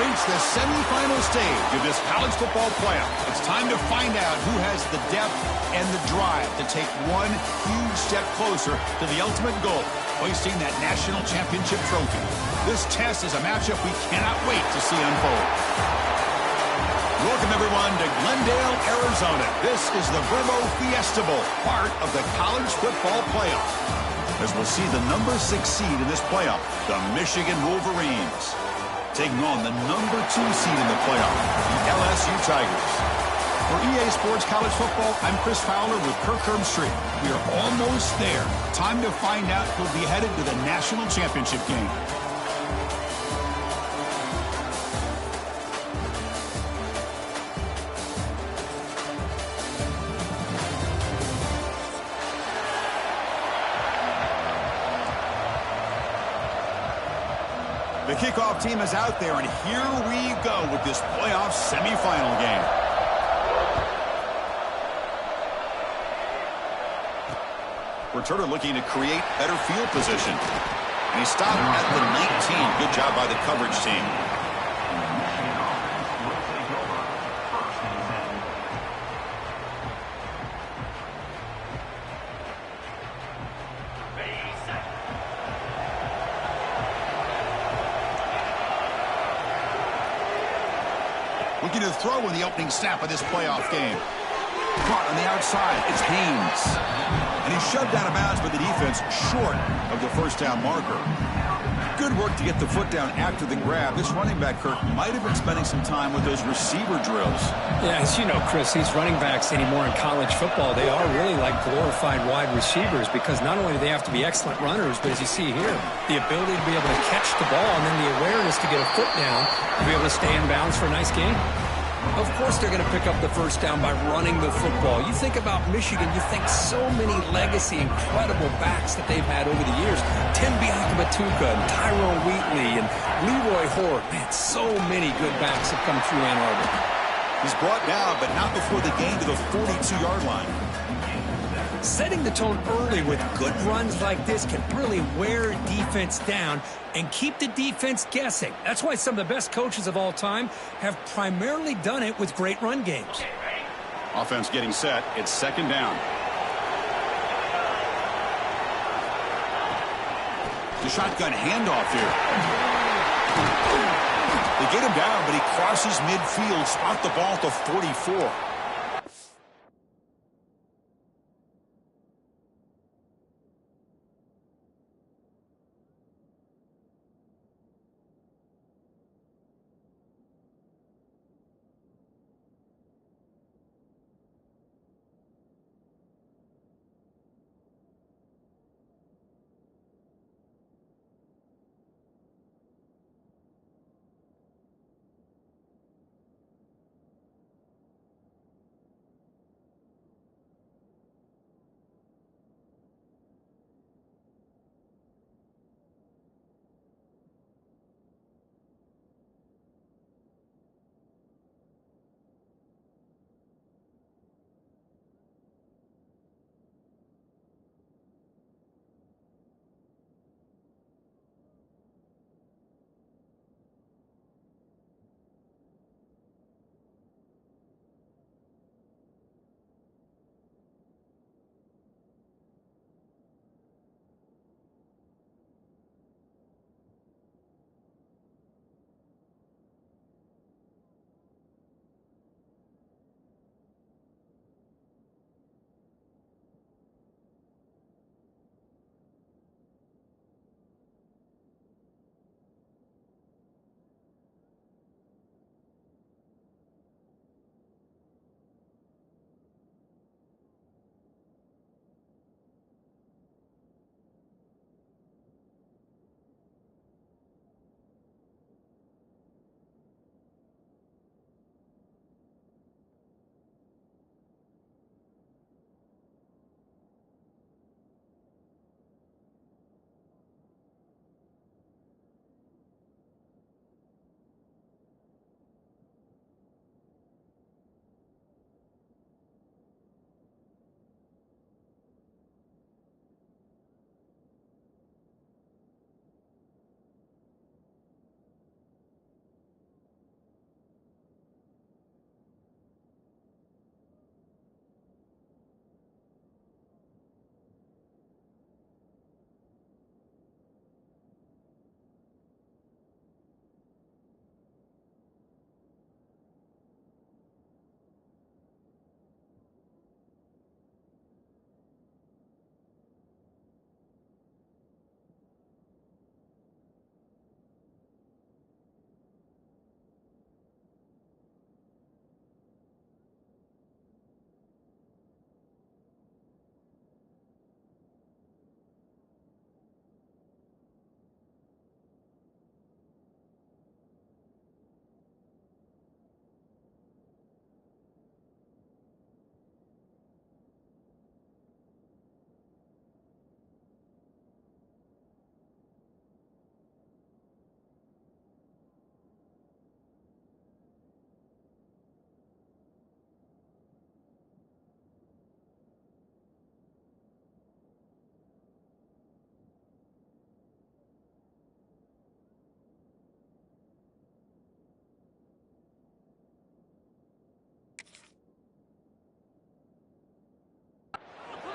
reached the semifinal stage of this college football playoff. It's time to find out who has the depth and the drive to take one huge step closer to the ultimate goal, hoisting that national championship trophy. This test is a matchup we cannot wait to see unfold. Welcome, everyone, to Glendale, Arizona. This is the Vrbo Fiesta Bowl, part of the college football playoff. As we'll see the number 6 seed in this playoff, the Michigan Wolverines, taking on the number 2 seed in the playoff, the LSU Tigers. For EA Sports College Football, I'm Chris Fowler with Kirk Herbstreit. We are almost there. Time to find out who'll be headed to the national championship game. The kickoff team is out there, and here we go with this playoff semifinal game. Returner looking to create better field position. And he stopped at the 19. Good job by the coverage team. Looking to throw in the opening snap of this playoff game. Caught on the outside. It's Haynes. And he's shoved out of bounds by the defense short of the first down marker. Good work to get the foot down after the grab. This running back, Kirk, might have been spending some time with those receiver drills. Yeah, as you know, Chris, these running backs anymore in college football, they are really like glorified wide receivers because not only do they have to be excellent runners, but as you see here, the ability to be able to catch the ball and then the awareness to get a foot down to be able to stay in bounds for a nice game. Of course they're going to pick up the first down by running the football. You think about Michigan, you think so many legacy, incredible backs that they've had over the years. Tim Biakabatuka and Tyrone Wheatley and Leroy Hort. Man, so many good backs have come through Ann Arbor. He's brought down, but not before the gain to the 42-yard line. Setting the tone early with good runs like this can really wear defense down and keep the defense guessing. That's why some of the best coaches of all time have primarily done it with great run games. Offense getting set. It's second down. The shotgun handoff here. They get him down, but he crosses midfield. Spot the ball to 44.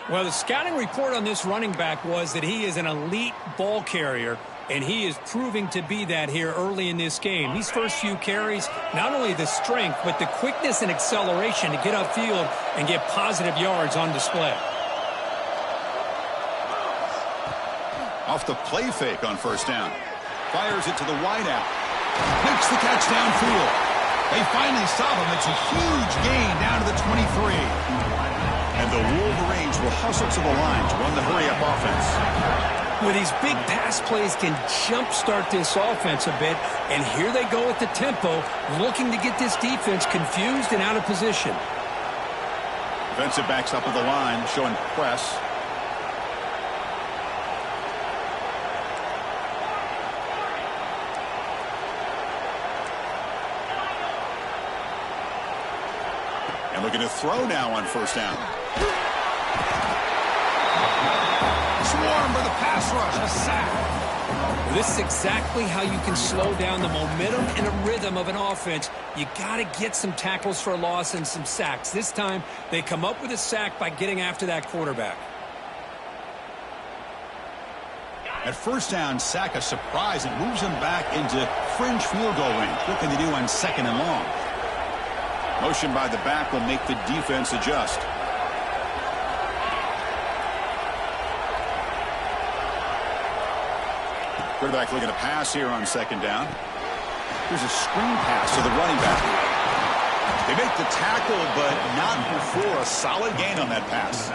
Well, the scouting report on this running back was that he is an elite ball carrier, and he is proving to be that here early in this game. These first few carries, not only the strength, but the quickness and acceleration to get upfield and get positive yards on display. Off the play fake on first down. Fires it to the wideout. Makes the catch downfield. They finally stop him. It's a huge gain down to the 23. And the Wolverines will hustle to the line to run the hurry-up offense. Well, these big pass plays can jumpstart this offense a bit, and here they go at the tempo, looking to get this defense confused and out of position. Defensive backs up at the line, showing press. And looking to throw now on first down. Swarm for the pass rush, a sack. This is exactly how you can slow down the momentum and a rhythm of an offense. You got to get some tackles for a loss and some sacks. This time, they come up with a sack by getting after that quarterback. At first down, sack a surprise. It moves him back into fringe field goal range. What can they do on second and long? Motion by the back will make the defense adjust. Quarterback looking to pass here on second down. Here's a screen pass to the running back. They make the tackle, but not before a solid gain on that pass.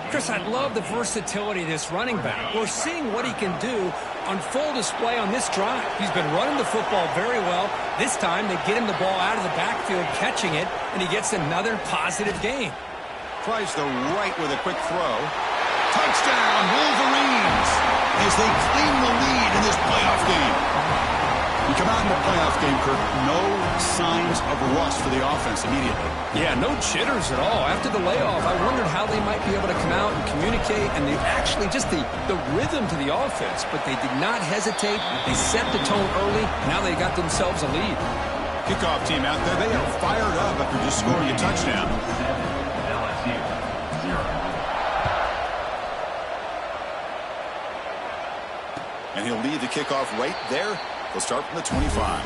Chris, I love the versatility of this running back. We're seeing what he can do on full display on this drive. He's been running the football very well. This time, they get him the ball out of the backfield, catching it, and he gets another positive gain. Tries the right with a quick throw. Touchdown, Wolverines, as they claim the lead in this playoff game. You come out in the playoff game, Kirk, no signs of rust for the offense immediately. Yeah, no jitters at all. After the layoff, I wondered how they might be able to come out and communicate, and they actually just the rhythm to the offense, but they did not hesitate. They set the tone early. Now they got themselves a lead. Kickoff team out there, they are fired up after just scoring a touchdown. And he'll lead the kickoff right there. They'll start from the 25.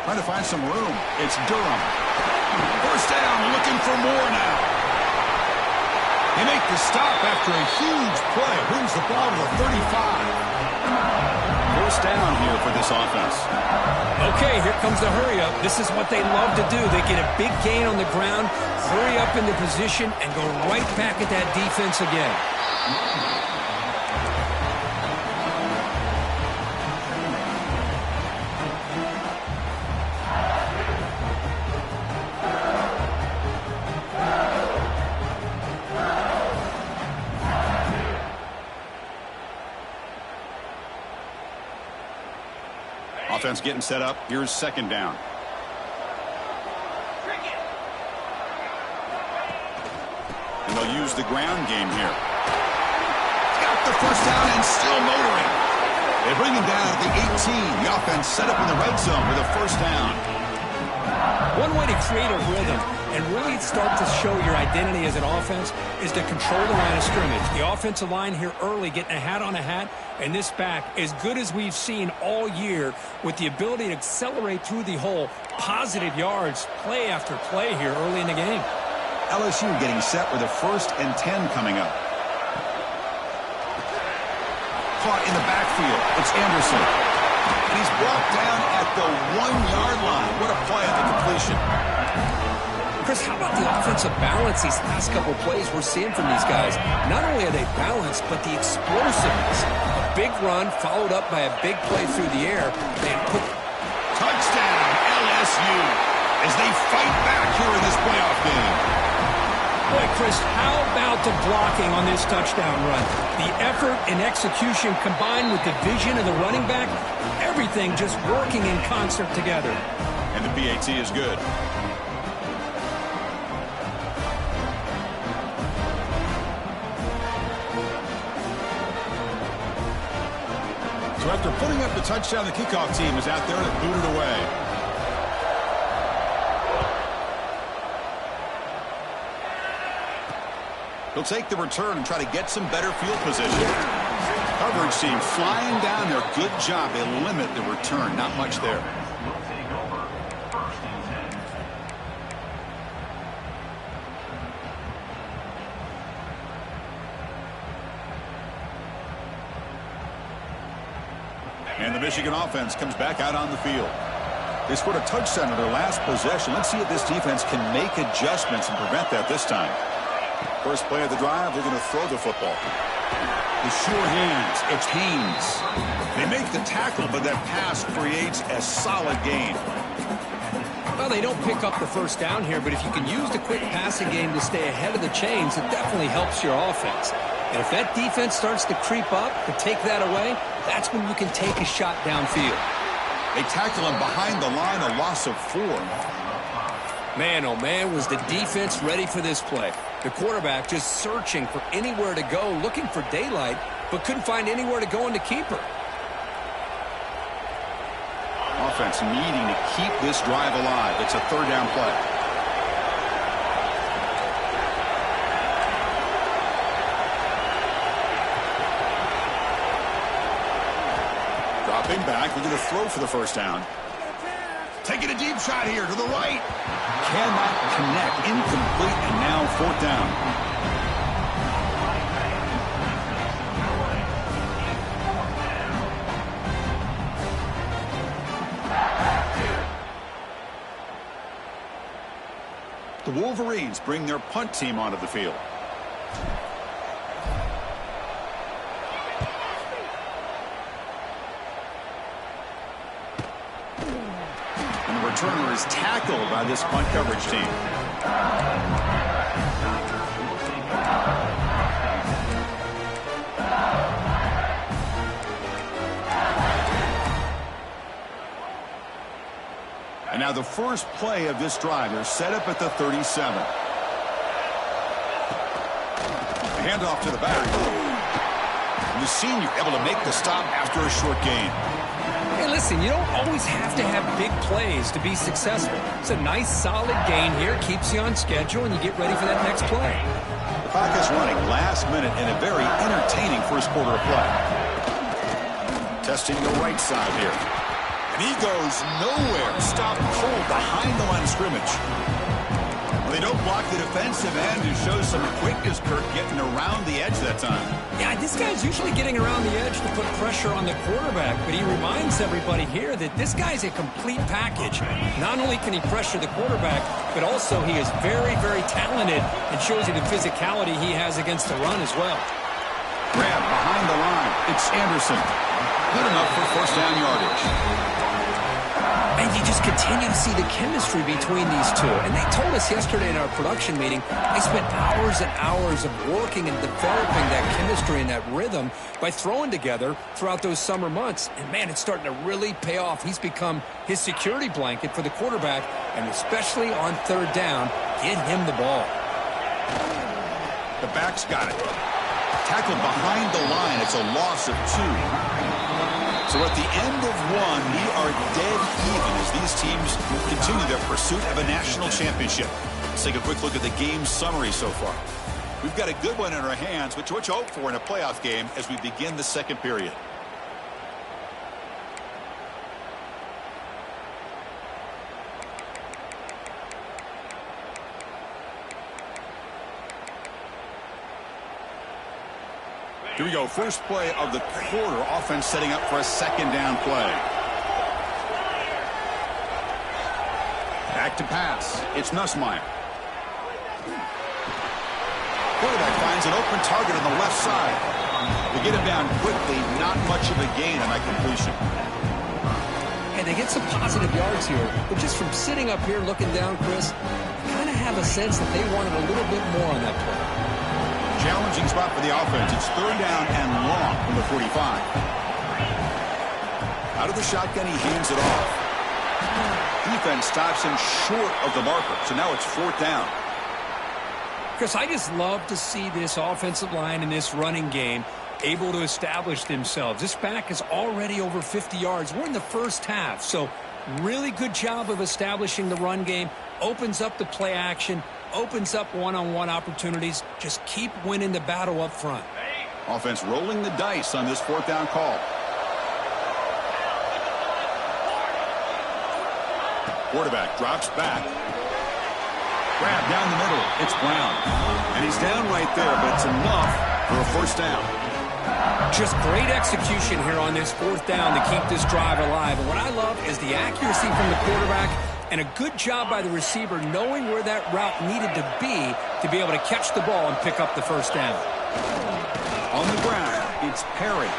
Trying to find some room. It's Durham. First down, looking for more now. They make the stop after a huge play. Brings the ball to the 35. First down here for this offense. Okay, here comes the hurry up. This is what they love to do. They get a big gain on the ground, hurry up into position, and go right back at that defense again. Offense getting set up. Here's second down. And they'll use the ground game here. Got the first down and still motoring. They bring him down at the 18. The offense set up in the red zone with a first down. One way to create a rhythm and really start to show your identity as an offense is to control the line of scrimmage. The offensive line here early getting a hat on a hat, and this back as good as we've seen all year with the ability to accelerate through the hole. Positive yards, play after play here early in the game. LSU getting set with a 1st and 10 coming up. Caught in the backfield. It's Anderson. And he's brought down at the 1-yard line. What a play on the completion. Chris, how about the offensive balance these last couple plays we're seeing from these guys? Not only are they balanced, but the explosiveness. A big run followed up by a big play through the air. They put touchdown, LSU, as they fight back here in this playoff game. Boy, Chris, how about the blocking on this touchdown run? The effort and execution combined with the vision of the running back, everything just working in concert together. And the PAT is good. So after putting up the touchdown, the kickoff team is out there to boot it away. He'll take the return and try to get some better field position. Coverage team flying down there. Good job. They limit the return. Not much there. And the Michigan offense comes back out on the field. They scored a touchdown in their last possession. Let's see if this defense can make adjustments and prevent that this time. First play of the drive, they're going to throw the football. The sure hands, it's Haynes. They make the tackle, but that pass creates a solid gain. Well, they don't pick up the first down here, but if you can use the quick passing game to stay ahead of the chains, it definitely helps your offense. And if that defense starts to creep up to take that away, that's when you can take a shot downfield. They tackle him behind the line, a loss of 4. Man, oh man, was the defense ready for this play. The quarterback just searching for anywhere to go, looking for daylight, but couldn't find anywhere to go in the keeper. Offense needing to keep this drive alive. It's a third down play. Dropping back, we're going to throw for the first down. Taking a deep shot here to the right. Cannot connect. Incomplete, and now fourth down. The Wolverines bring their punt team onto the field. Returner is tackled by this punt coverage team. And now the first play of this drive, they're set up at the 37. The handoff to the back. And the senior able to make the stop after a short gain. Hey, listen, you don't always have to have big plays to be successful. It's a nice, solid gain here. Keeps you on schedule, and you get ready for that next play. The clock is running last minute in a very entertaining first quarter of play. Testing the right side here. And he goes nowhere. Stop cold behind the line of scrimmage. Well, they don't block the defensive end who shows some quickness, Kirk, getting around the edge that time. Yeah, this guy's usually getting around the edge to put pressure on the quarterback, but he reminds everybody here that this guy's a complete package. Not only can he pressure the quarterback, but also he is very, very talented and shows you the physicality he has against the run as well. Grab behind the line. It's Anderson. Good enough for first down yardage. And you just continue to see the chemistry between these two. And they told us yesterday in our production meeting, they spent hours and hours of working and developing that chemistry and that rhythm by throwing together throughout those summer months. And, man, it's starting to really pay off. He's become his security blanket for the quarterback, and especially on third down, get him the ball. The back's got it. Tackled behind the line. It's a loss of 2. So at the end of one, we are dead even as these teams continue their pursuit of a national championship. Let's take a quick look at the game summary so far. We've got a good one in our hands, which you hope for in a playoff game as we begin the second period. Here we go. First play of the quarter. Offense setting up for a second down play. Back to pass. It's Nussmeier. Quarterback finds an open target on the left side. They get him down quickly. Not much of a gain on that completion. And they get some positive yards here. But just from sitting up here looking down, Chris, you kind of have a sense that they wanted a little bit more on that play. Challenging spot for the offense. It's third down and long from the 45. Out of the shotgun, he hands it off. Defense stops him short of the marker. So now it's fourth down. Chris, I just love to see this offensive line and this running game able to establish themselves. This back is already over 50 yards. We're in the first half, so really good job of establishing the run game. Opens up the play action, opens up one-on-one opportunities. Just keep winning the battle up front. Offense rolling the dice on this fourth down call. Quarterback drops back. Grab down the middle. It's Brown. And he's down right there, but it's enough for a first down. Just great execution here on this fourth down to keep this drive alive. And what I love is the accuracy from the quarterback and a good job by the receiver knowing where that route needed to be able to catch the ball and pick up the first down. On the ground, it's Perry.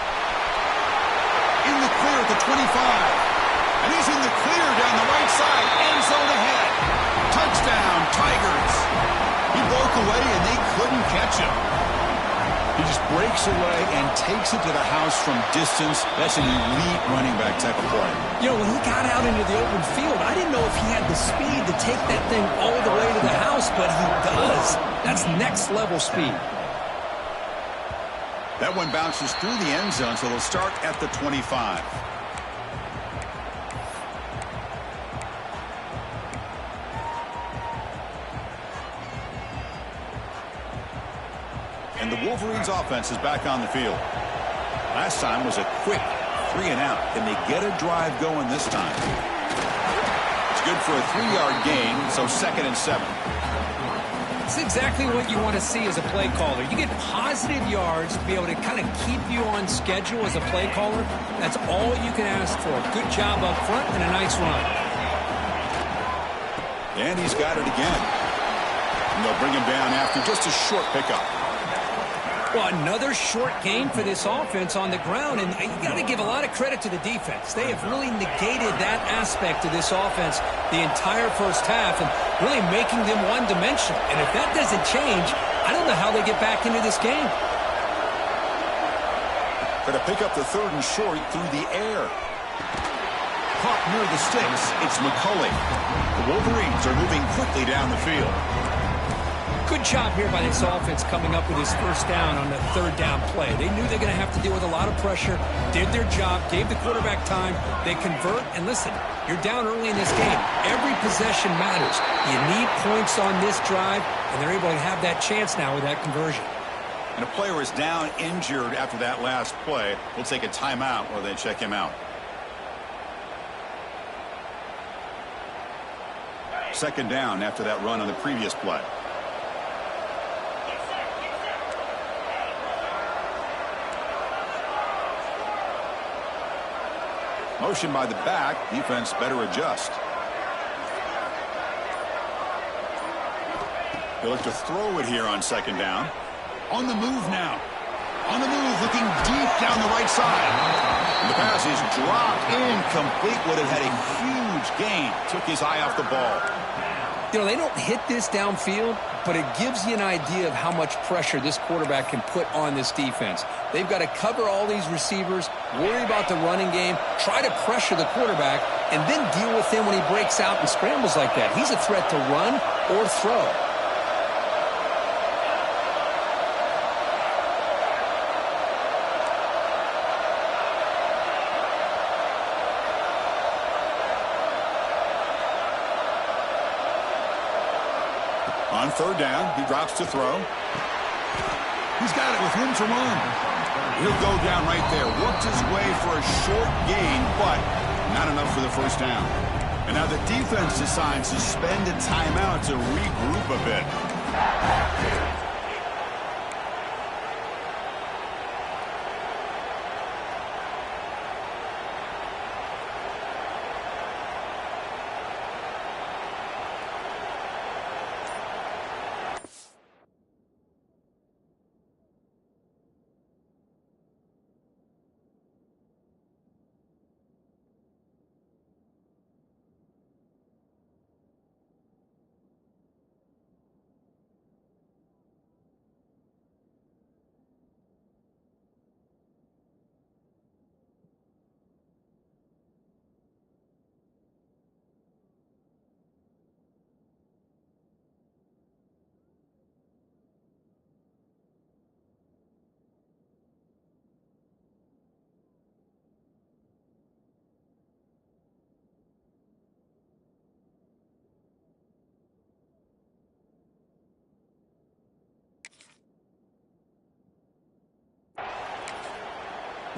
In the clear at the 25. And he's in the clear down the right side. End zone ahead. Touchdown, Tigers. He broke away and they couldn't catch him. He just breaks away and takes it to the house from distance. That's an elite running back type of play. You know, when he got out into the open field, I didn't know if he had the speed to take that thing all the way to the house, but he does. That's next level speed. That one bounces through the end zone, so they'll start at the 25. And the Wolverines offense is back on the field. Last time was a quick 3 and out. Can they get a drive going this time? It's good for a 3-yard gain, so 2nd and 7. It's exactly what you want to see as a play caller. You get positive yards to be able to kind of keep you on schedule as a play caller. That's all you can ask for. Good job up front and a nice run. And he's got it again. And they'll bring him down after just a short pickup. Well, another short gain for this offense on the ground, and you got to give a lot of credit to the defense. They have really negated that aspect of this offense the entire first half and really making them one-dimensional. And if that doesn't change, I don't know how they get back into this game. Going to pick up the 3rd and short through the air. Caught near the sticks. It's McCulley. The Wolverines are moving quickly down the field. Good job here by this offense coming up with his first down on the 3rd down play. They knew they're going to have to deal with a lot of pressure, did their job, gave the quarterback time. They convert, and listen, you're down early in this game. Every possession matters. You need points on this drive, and they're able to have that chance now with that conversion. And a player is down injured after that last play. We'll take a timeout or they check him out. 2nd down after that run on the previous play. Motion by the back. Defense better adjust. He'll look to throw it here on 2nd down. On the move now. On the move, looking deep down the right side. And the pass is dropped incomplete. Would have had a huge gain. Took his eye off the ball. You know, they don't hit this downfield, but it gives you an idea of how much pressure this quarterback can put on this defense. They've got to cover all these receivers, worry about the running game, try to pressure the quarterback, and then deal with him when he breaks out and scrambles like that. He's a threat to run or throw. On 3rd down, he drops to throw. He's got it with room to run. He'll go down right there. Worked his way for a short gain, but not enough for the first down. And now the defense decides to spend a timeout to regroup a bit.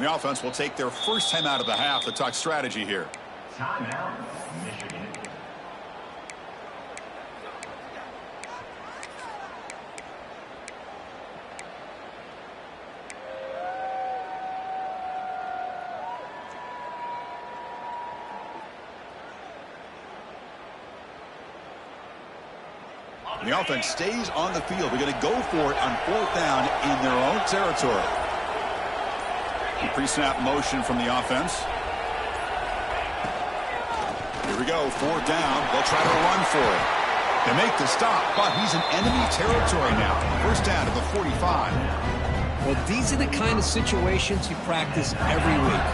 The offense will take their first time out of the half to talk strategy here. Timeout, Michigan. The offense stays on the field. They're going to go for it on 4th down in their own territory. Pre-snap motion from the offense. Here we go, 4th down. They'll try to run for it. They make the stop, but he's in enemy territory now. First down to the 45. Well, these are the kind of situations you practice every week.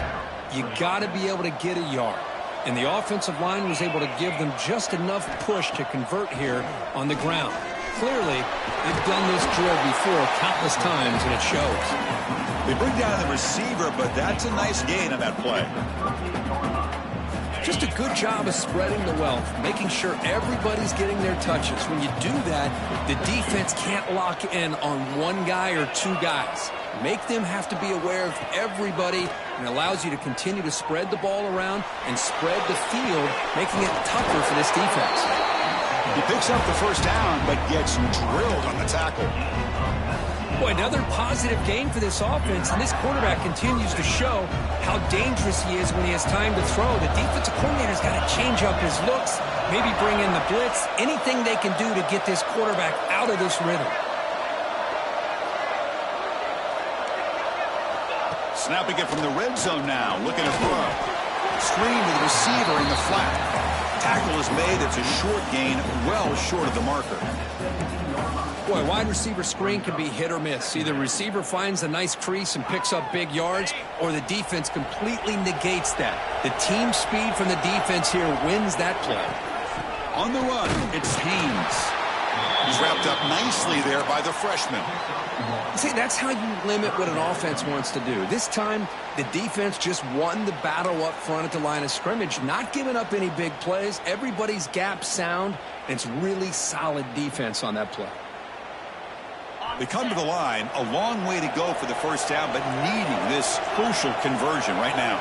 You got to be able to get a yard. And the offensive line was able to give them just enough push to convert here on the ground. Clearly, they've done this drill before countless times, and it shows. They bring down the receiver, but that's a nice gain on that play. Just a good job of spreading the wealth, making sure everybody's getting their touches. When you do that, the defense can't lock in on one guy or two guys. Make them have to be aware of everybody, and allows you to continue to spread the ball around and spread the field, making it tougher for this defense. He picks up the first down, but gets drilled on the tackle. Boy, another positive game for this offense, and this quarterback continues to show how dangerous he is when he has time to throw. The defensive coordinator's got to change up his looks, maybe bring in the blitz, anything they can do to get this quarterback out of this rhythm. Snapping it from the red zone now, looking to throw. Screen to the receiver in the flat. Tackle is made. It's a short gain, well short of the marker. Boy, wide receiver screen can be hit or miss. Either receiver finds a nice crease and picks up big yards, or the defense completely negates that. The team speed from the defense here wins that play. On the run, it's Haynes. He's wrapped up nicely there by the freshman. See, that's how you limit what an offense wants to do. This time, the defense just won the battle up front at the line of scrimmage, not giving up any big plays. Everybody's gap sound, and it's really solid defense on that play. They come to the line, a long way to go for the first down, but needing this crucial conversion right now.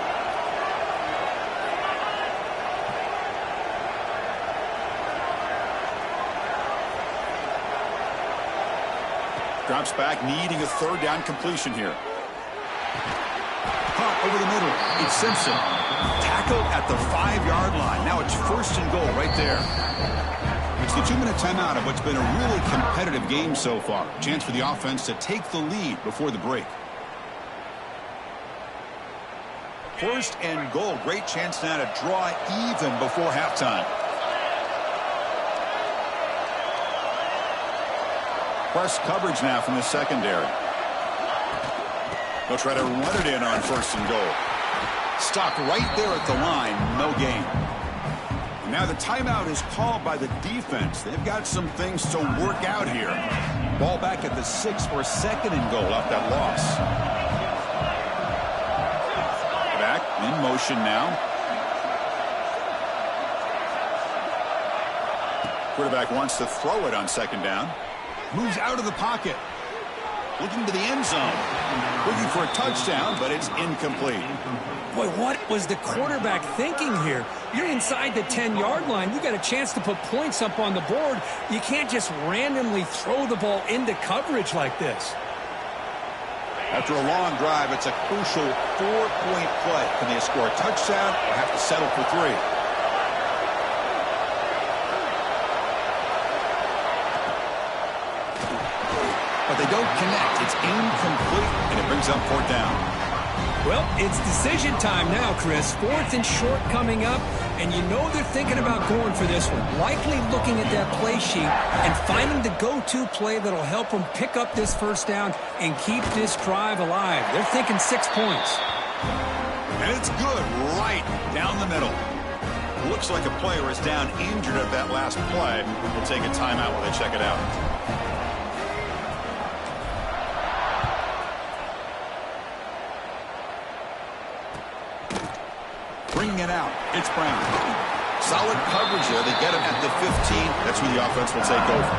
Drops back, needing a third down completion here. Pop over the middle. It's Simpson. Tackled at the 5-yard line. Now it's 1st and goal right there. It's the 2-minute timeout of what's been a really competitive game so far. Chance for the offense to take the lead before the break. 1st and goal. Great chance now to draw even before halftime. Press coverage now from the secondary. They'll try to run it in on 1st and goal. Stopped right there at the line. No gain. Now the timeout is called by the defense. They've got some things to work out here. Ball back at the 6 for 2nd and goal off that loss. Back in motion now. Quarterback wants to throw it on 2nd down. Moves out of the pocket. Looking to the end zone. Looking for a touchdown, but it's incomplete. Boy, what was the quarterback thinking here? You're inside the 10-yard line. You got a chance to put points up on the board. You can't just randomly throw the ball into coverage like this. After a long drive, it's a crucial 4-point play. Can they score a touchdown or have to settle for 3? But they don't connect. It's incomplete, and it brings up 4th down. Well, it's decision time now, Chris. 4th and short coming up, and you know they're thinking about going for this one. Likely looking at that play sheet and finding the go-to play that'll help them pick up this first down and keep this drive alive. They're thinking 6 points. And it's good right down the middle. Looks like a player is down injured at that last play. We'll take a timeout while they check it out. Bringing it out, it's Brown. Solid coverage there. They get him at the 15. That's where the offense will take over.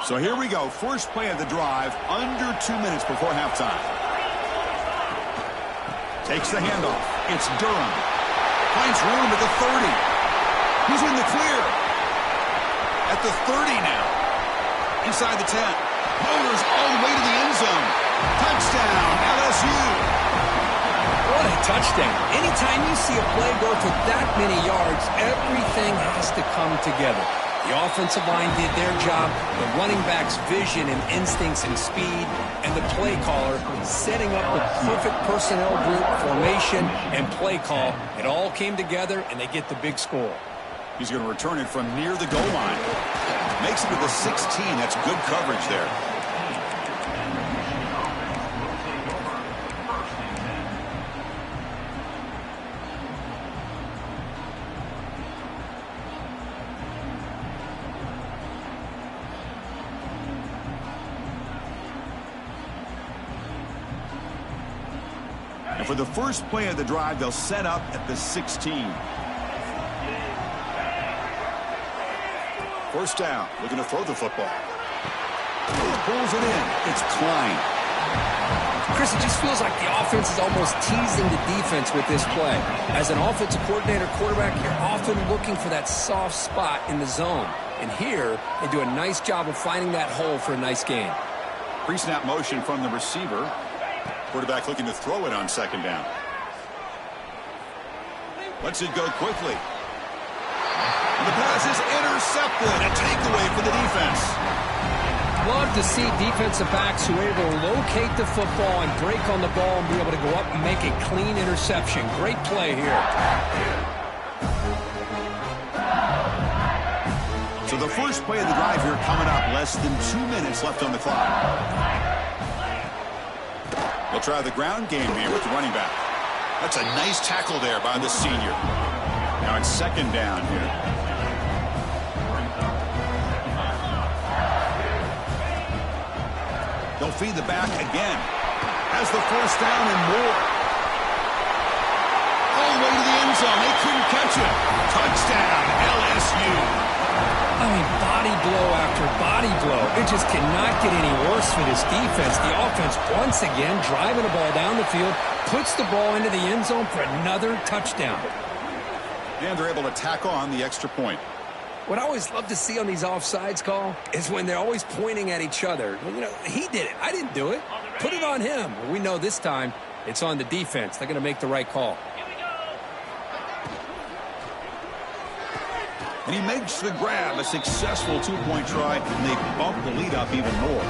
So here we go. First play of the drive, under 2 minutes before halftime. Takes the handoff. It's Durham. Finds room at the 30. He's in the clear. At the 30 now. Inside the 10. Motors all the way to the end zone. Touchdown, LSU. What a touchdown. Anytime you see a play go for that many yards, everything has to come together. The offensive line did their job, the running back's vision and instincts and speed, and the play caller setting up the perfect personnel group, formation, and play call. It all came together, and they get the big score. He's going to return it from near the goal line. Makes it to the 16. That's good coverage there. And for the first play of the drive, they'll set up at the 16. First down, looking to throw the football. Pulls it in. It's Klein. Chris, it just feels like the offense is almost teasing the defense with this play. As an offensive coordinator, quarterback, you're often looking for that soft spot in the zone. And here, they do a nice job of finding that hole for a nice gain. Pre-snap motion from the receiver. Quarterback looking to throw it on second down. Lets it go quickly. And the pass is intercepted. A takeaway for the defense. Love to see defensive backs who are able to locate the football and break on the ball and be able to go up and make a clean interception. Great play here. So the first play of the drive here coming up. Less than 2 minutes left on the clock. They'll try the ground game here with the running back. That's a nice tackle there by the senior. Now it's second down here. They'll feed the back again. Has the first down and more. All the way to the end zone. They couldn't catch it. Touchdown, LSU. I mean, body blow after body blow. It just cannot get any worse for this defense. The offense, once again, driving the ball down the field, puts the ball into the end zone for another touchdown. And they're able to tack on the extra point. What I always love to see on these offsides call is when they're always pointing at each other. You know, he did it. I didn't do it. Put it on him. Well, we know this time it's on the defense. They're going to make the right call. And he makes the grab, a successful two-point try, and they bump the lead up even more.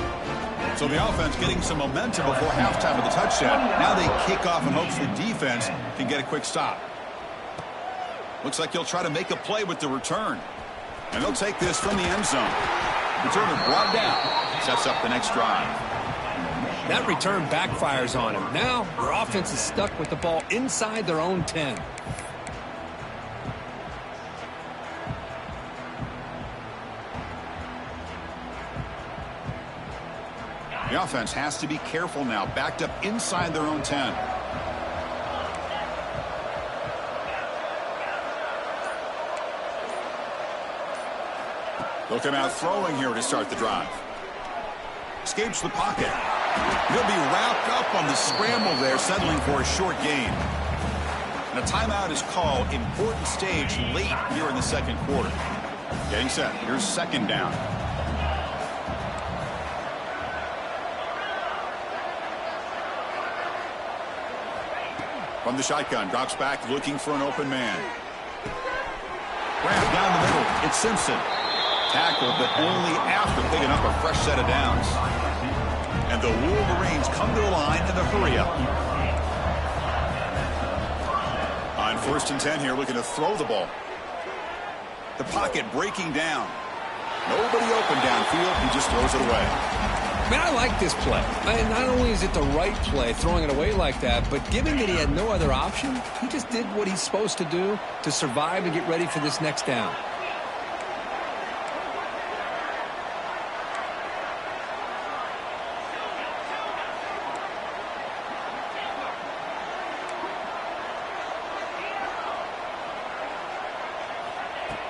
So the offense getting some momentum before halftime of the touchdown. Now they kick off in hopes the defense can get a quick stop. Looks like he'll try to make a play with the return. And they'll take this from the end zone. Return is brought down. Sets up the next drive. That return backfires on him. Now their offense is stuck with the ball inside their own 10. The offense has to be careful now. Backed up inside their own 10. They'll come out throwing here to start the drive. Escapes the pocket. He'll be wrapped up on the scramble there, settling for a short gain. And a timeout is called. Important stage late here in the second quarter. Getting set. Here's second down. From the shotgun, drops back looking for an open man. Grab down the middle. It's Simpson. Tackle, but only after picking up a fresh set of downs. And the Wolverines come to the line in the hurry-up. On 1st and 10 here, looking to throw the ball. The pocket breaking down. Nobody open downfield. He just throws it away. Man, I like this play. Not only is it the right play, throwing it away like that, but given that he had no other option, he just did what he's supposed to do to survive and get ready for this next down.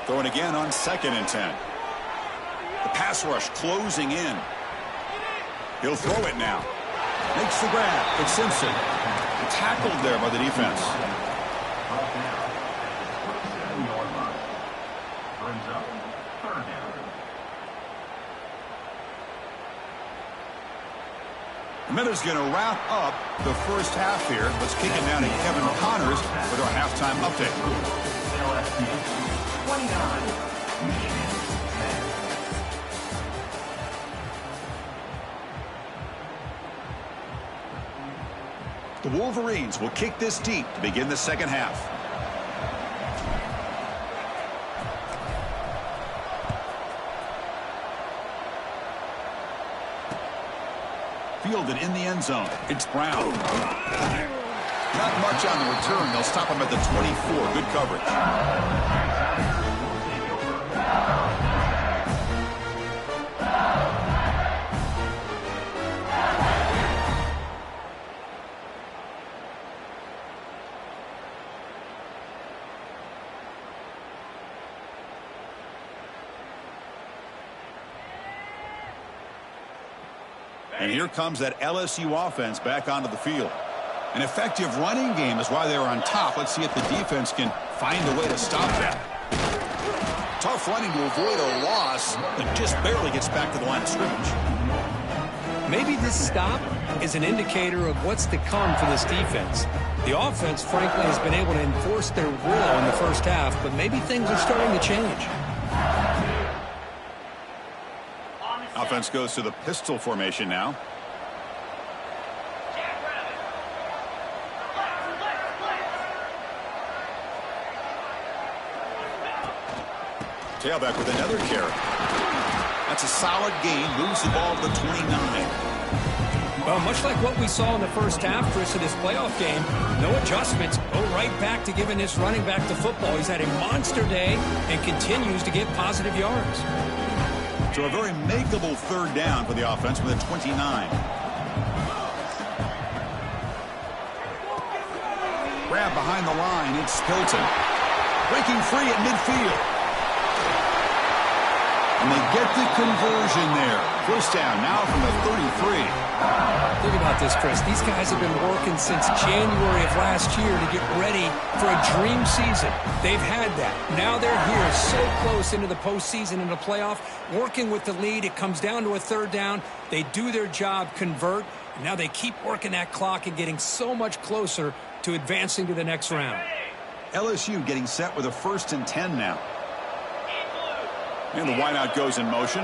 Throwing again on 2nd and 10. The Pass rush closing in. He'll throw it now. Makes the grab. It's Simpson. Tackled there by the defense. The Minutes going to wrap up the first half here. Let's kick it down to Kevin Connors with our halftime update. 29, Michigan 10. The Wolverines will kick this deep to begin the second half. Fielded in the end zone. It's Brown. Not much on the return. They'll stop him at the 24. Good coverage. And here comes that LSU offense back onto the field. An effective running game is why they were on top. Let's see if the defense can find a way to stop that. Tough running to avoid a loss, but just barely gets back to the line of scrimmage. Maybe this stop is an indicator of what's to come for this defense. The offense, frankly, has been able to enforce their will in the first half, but maybe things are starting to change. Offense goes to the pistol formation now. Tailback with another carry. That's a solid gain. Moves the ball to the 29. Well, much like what we saw in the first half, Chris, of this playoff game, no adjustments. Go right back to giving this running back the football. He's had a monster day and continues to get positive yards. So a very makeable third down for the offense with a 29. Grab behind the line. It's Hilton. Breaking free at midfield. And they get the conversion there. First down now from the 33. Think about this, Chris. These guys have been working since January of last year to get ready for a dream season. They've had that. Now they're here so close into the postseason and the playoff, working with the lead. It comes down to a third down. They do their job, convert. And now they keep working that clock and getting so much closer to advancing to the next round. LSU getting set with a 1st and 10 now. And the wideout goes in motion.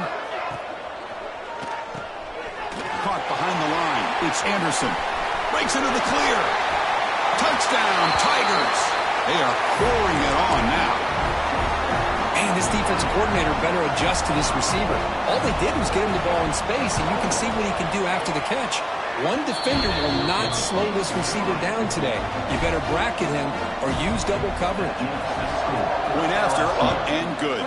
Caught behind the line. It's Anderson. Breaks into the clear. Touchdown, Tigers. They are pouring it on now. And this defensive coordinator better adjust to this receiver. All they did was get him the ball in space, and you can see what he can do after the catch. One defender will not slow this receiver down today. You better bracket him or use double coverage. Point after, up and good.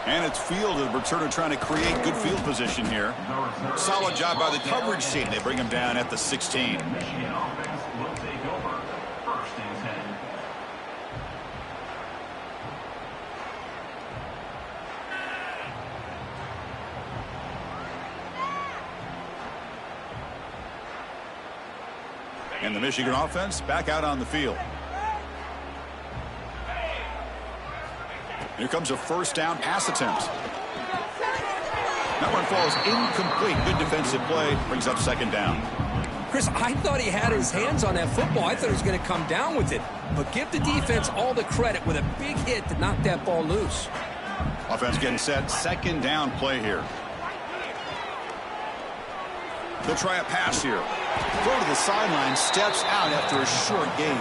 And it's fielded. Returner trying to create good field position here. Solid job by the coverage team. They bring him down at the 16. Michigan offense will take over 1st and 10. And the Michigan offense back out on the field. Here comes a first down pass attempt. That one falls incomplete. Good defensive play. Brings up second down. Chris, I thought he had his hands on that football. I thought he was going to come down with it. But give the defense all the credit with a big hit to knock that ball loose. Offense getting set. Second down play here. They'll try a pass here. Throw to the sideline. Steps out after a short gain.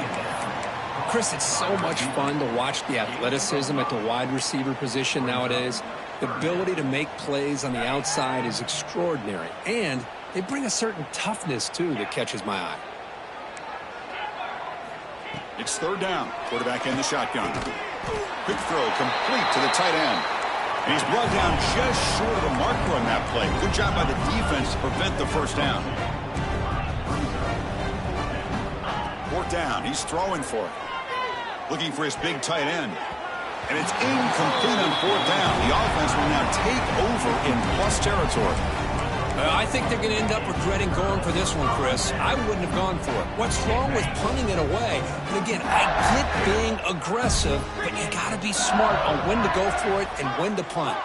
Chris, it's so much fun to watch the athleticism at the wide receiver position nowadays. The ability to make plays on the outside is extraordinary. And they bring a certain toughness, too, that catches my eye. It's third down. Quarterback in the shotgun. Quick throw complete to the tight end. And he's brought down just short of the marker on that play. Good job by the defense to prevent the first down. Fourth down. He's throwing for it. Looking for his big tight end. And it's incomplete on fourth down. The offense will now take over in plus territory. I think they're going to end up regretting going for this one, Chris. I wouldn't have gone for it. What's wrong with punting it away? And again, I get being aggressive, but you got to be smart on when to go for it and when to punt.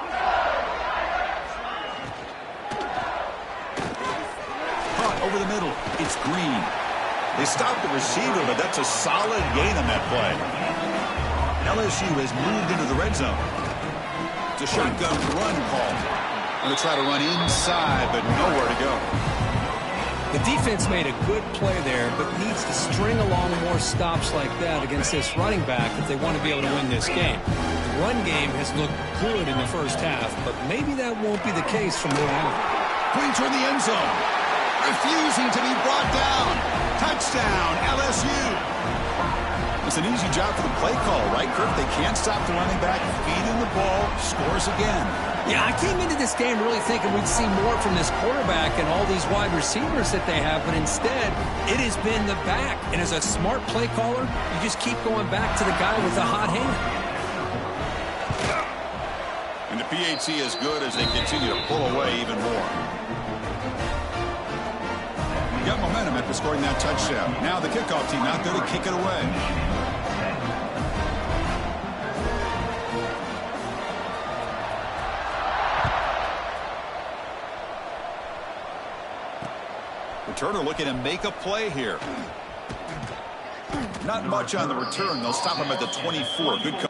Punt over the middle. It's Green. They stopped the receiver, but that's a solid gain on that play. LSU has moved into the red zone. It's a shotgun run call. Going to try to run inside, but nowhere to go. The defense made a good play there, but needs to string along more stops like that against this running back if they want to be able to win this game. The run game has looked good in the first half, but maybe that won't be the case from here on. Pointer in the end zone. Refusing to be brought down. Touchdown, LSU. It's an easy job for the play call, right, Kirk? They can't stop the running back, feed him the ball, scores again. Yeah, I came into this game really thinking we'd see more from this quarterback and all these wide receivers that they have, but instead, it has been the back. And as a smart play caller, you just keep going back to the guy with the hot hand. And the PAT is good as they continue to pull away even more. We got momentum after scoring that touchdown. Now the kickoff team out there to kick it away. Returner looking to make a play here. Not much on the return. They'll stop him at the 24. Good